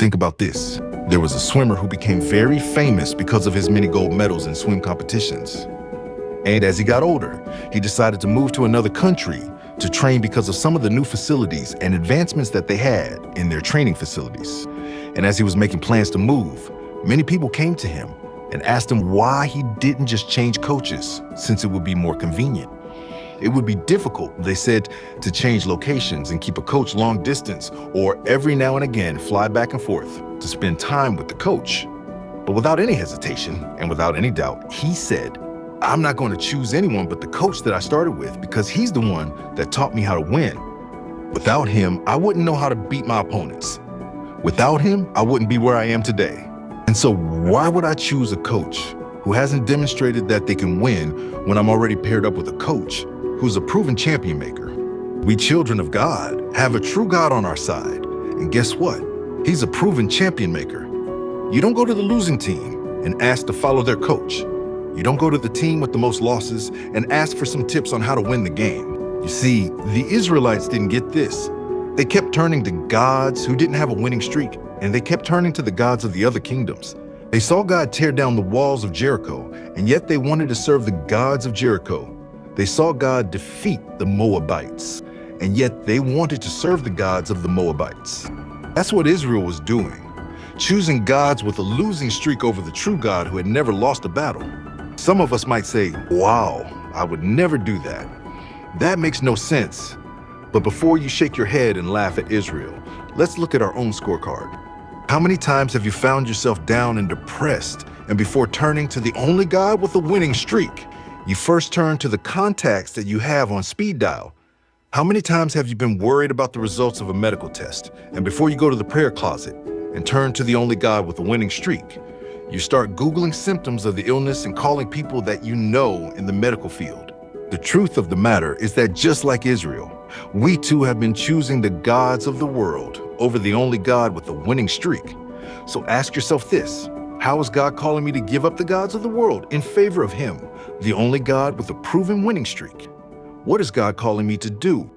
Think about this. There was a swimmer who became very famous because of his many gold medals in swim competitions. And as he got older, he decided to move to another country to train because of some of the new facilities and advancements that they had in their training facilities. And as he was making plans to move, many people came to him and asked him why he didn't just change coaches, since it would be more convenient. It would be difficult, they said, to change locations and keep a coach long distance, or every now and again fly back and forth to spend time with the coach. But without any hesitation and without any doubt, he said, I'm not going to choose anyone but the coach that I started with, because he's the one that taught me how to win. Without him, I wouldn't know how to beat my opponents. Without him, I wouldn't be where I am today. And so why would I choose a coach who hasn't demonstrated that they can win when I'm already paired up with a coach who's a proven champion maker? We children of God have a true God on our side. And guess what? He's a proven champion maker. You don't go to the losing team and ask to follow their coach. You don't go to the team with the most losses and ask for some tips on how to win the game. You see, the Israelites didn't get this. They kept turning to gods who didn't have a winning streak, and they kept turning to the gods of the other kingdoms. They saw God tear down the walls of Jericho, and yet they wanted to serve the gods of Jericho. They saw God defeat the Moabites, and yet they wanted to serve the gods of the Moabites. That's what Israel was doing, choosing gods with a losing streak over the true God who had never lost a battle. Some of us might say, wow, I would never do that. That makes no sense. But before you shake your head and laugh at Israel, let's look at our own scorecard. How many times have you found yourself down and depressed, and before turning to the only God with a winning streak, you first turn to the contacts that you have on speed dial? How many times have you been worried about the results of a medical test, and before you go to the prayer closet and turn to the only God with a winning streak, you start Googling symptoms of the illness and calling people that you know in the medical field? The truth of the matter is that just like Israel, we too have been choosing the gods of the world over the only God with a winning streak. So ask yourself this: how is God calling me to give up the gods of the world in favor of Him, the only God with a proven winning streak? What is God calling me to do